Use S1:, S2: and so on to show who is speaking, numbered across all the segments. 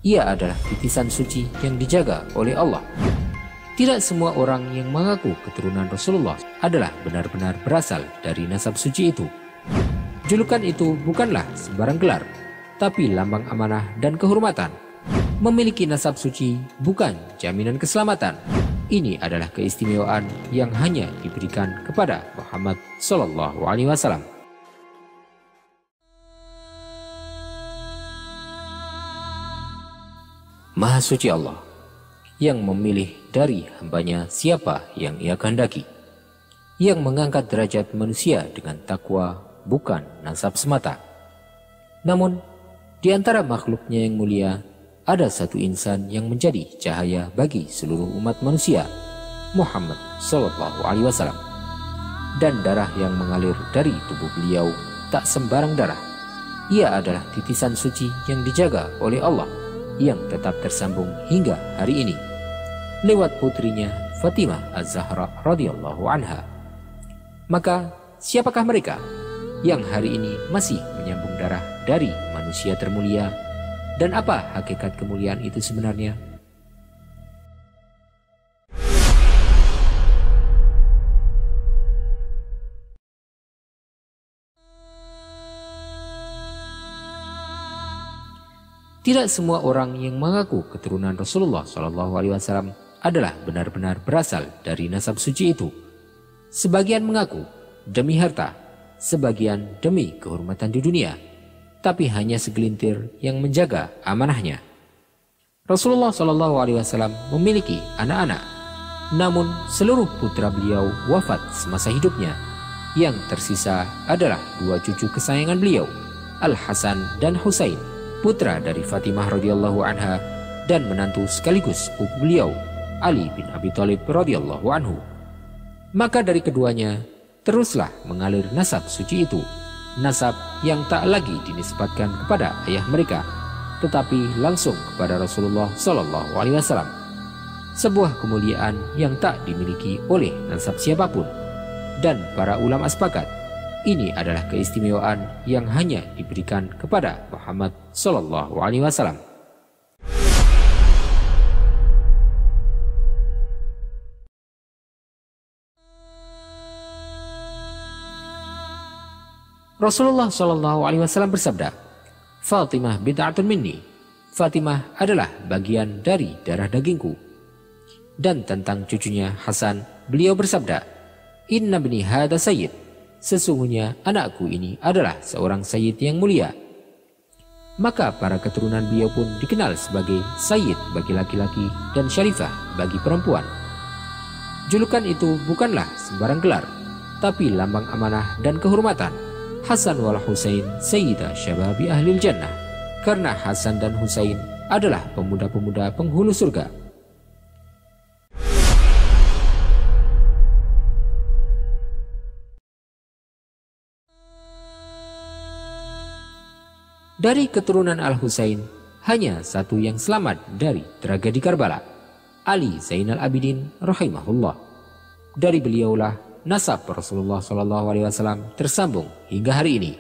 S1: Ia adalah titisan suci yang dijaga oleh Allah. Tidak semua orang yang mengaku keturunan Rasulullah adalah benar-benar berasal dari nasab suci itu. Julukan itu bukanlah sembarang gelar, tapi lambang amanah dan kehormatan. Memiliki nasab suci bukan jaminan keselamatan. Ini adalah keistimewaan yang hanya diberikan kepada Muhammad SAW. Maha suci Allah yang memilih dari hambanya siapa yang ia kehendaki, yang mengangkat derajat manusia dengan takwa bukan nasab semata. Namun di antara makhluknya yang mulia ada satu insan yang menjadi cahaya bagi seluruh umat manusia, Muhammad SAW. Dan darah yang mengalir dari tubuh beliau tak sembarang darah. Ia adalah titisan suci yang dijaga oleh Allah, yang tetap tersambung hingga hari ini lewat putrinya Fatimah Az-Zahra radhiyallahu anha. Maka siapakah mereka yang hari ini masih menyambung darah dari manusia termulia, dan apa hakikat kemuliaan itu sebenarnya? Tidak semua orang yang mengaku keturunan Rasulullah SAW adalah benar-benar berasal dari nasab suci itu. Sebagian mengaku demi harta, sebagian demi kehormatan di dunia, tapi hanya segelintir yang menjaga amanahnya. Rasulullah SAW memiliki anak-anak, namun seluruh putra beliau wafat semasa hidupnya. Yang tersisa adalah dua cucu kesayangan beliau, Al-Hasan dan Husain, putra dari Fatimah radhiyallahu anha dan menantu sekaligus sepupu beliau, Ali bin Abi Thalib radhiyallahu anhu. Maka dari keduanya teruslah mengalir nasab suci itu, nasab yang tak lagi dinisbatkan kepada ayah mereka, tetapi langsung kepada Rasulullah SAW. Sebuah kemuliaan yang tak dimiliki oleh nasab siapapun. Dan para ulama sepakat, ini adalah keistimewaan yang hanya diberikan kepada Muhammad SAW. Rasulullah SAW bersabda, "Fatimah bid'atun minni." Fatimah adalah bagian dari darah dagingku. Dan tentang cucunya Hasan, beliau bersabda, "Inna bni hada sayyid." Sesungguhnya anakku ini adalah seorang sayyid yang mulia. Maka para keturunan beliau pun dikenal sebagai sayyid bagi laki-laki dan syarifah bagi perempuan. Julukan itu bukanlah sembarang gelar, tapi lambang amanah dan kehormatan. Hasan wal Husain sayyida syababi ahlil jannah, karena Hasan dan Husain adalah pemuda-pemuda penghulu surga. Dari keturunan Al-Husain, hanya satu yang selamat dari tragedi Karbala, Ali Zainal Abidin rahimahullah. Dari beliaulah nasab Rasulullah SAW tersambung hingga hari ini.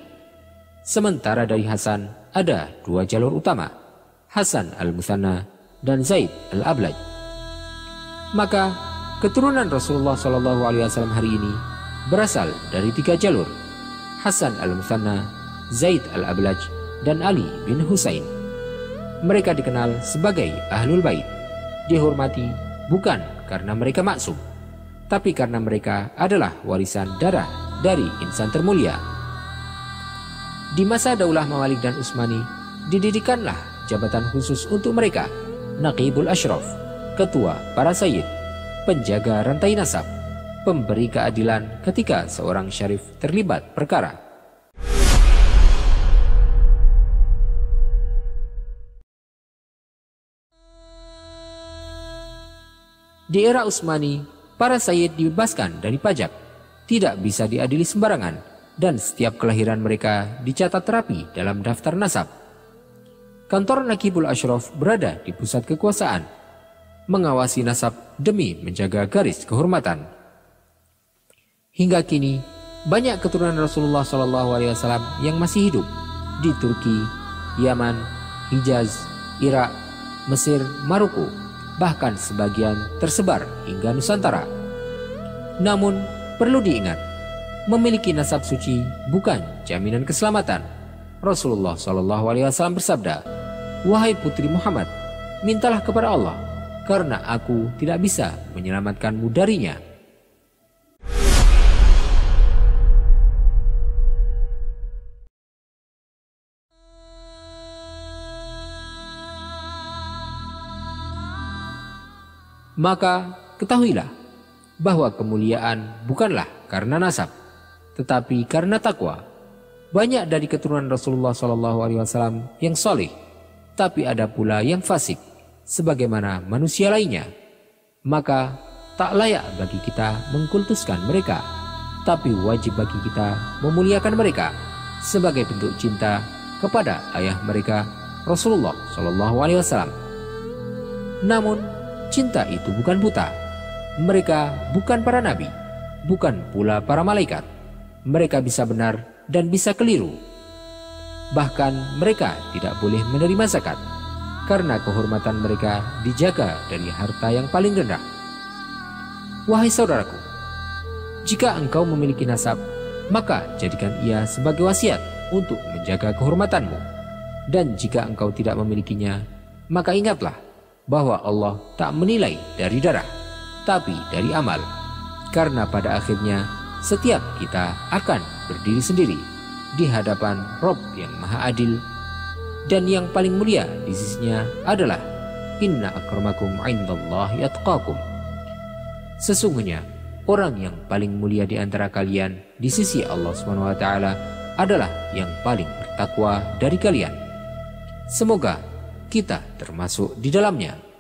S1: Sementara dari Hasan ada dua jalur utama, Hasan al-Muthanna dan Zaid al-Ablaj. Maka keturunan Rasulullah SAW hari ini berasal dari tiga jalur, Hasan al-Muthanna, Zaid al-Ablaj, dan Ali bin Husain. Mereka dikenal sebagai Ahlul Bait, dihormati bukan karena mereka maksum, tapi karena mereka adalah warisan darah dari insan termulia. Di masa Daulah Mawalik dan Utsmani, didirikanlah jabatan khusus untuk mereka, Naqibul Ashraf, ketua para sayyid, penjaga rantai nasab, pemberi keadilan ketika seorang syarif terlibat perkara. Di era Utsmani, para sayyid dibebaskan dari pajak, tidak bisa diadili sembarangan, dan setiap kelahiran mereka dicatat rapi dalam daftar nasab. Kantor Naqibul Ashraf berada di pusat kekuasaan, mengawasi nasab demi menjaga garis kehormatan. Hingga kini, banyak keturunan Rasulullah SAW yang masih hidup di Turki, Yaman, Hijaz, Irak, Mesir, Maroko, bahkan sebagian tersebar hingga Nusantara. Namun, perlu diingat, memiliki nasab suci bukan jaminan keselamatan. Rasulullah SAW bersabda, "Wahai putri Muhammad, mintalah kepada Allah, karena aku tidak bisa menyelamatkanmu darinya." Maka ketahuilah bahwa kemuliaan bukanlah karena nasab, tetapi karena takwa. Banyak dari keturunan Rasulullah SAW yang soleh, tapi ada pula yang fasik, sebagaimana manusia lainnya. Maka tak layak bagi kita mengkultuskan mereka, tapi wajib bagi kita memuliakan mereka sebagai bentuk cinta kepada ayah mereka, Rasulullah SAW. Namun, cinta itu bukan buta. Mereka bukan para nabi, bukan pula para malaikat. Mereka bisa benar dan bisa keliru. Bahkan mereka tidak boleh menerima zakat, karena kehormatan mereka dijaga dari harta yang paling rendah. Wahai saudaraku, jika engkau memiliki nasab, maka jadikan ia sebagai wasiat untuk menjaga kehormatanmu. Dan jika engkau tidak memilikinya, maka ingatlah bahwa Allah tak menilai dari darah, tapi dari amal. Karena pada akhirnya setiap kita akan berdiri sendiri di hadapan Rabb yang Maha Adil, dan yang paling mulia di sisinya adalah inna akramakum indallahi atqakum. Sesungguhnya orang yang paling mulia di antara kalian di sisi Allah SWT adalah yang paling bertakwa dari kalian. Semoga kita termasuk di dalamnya.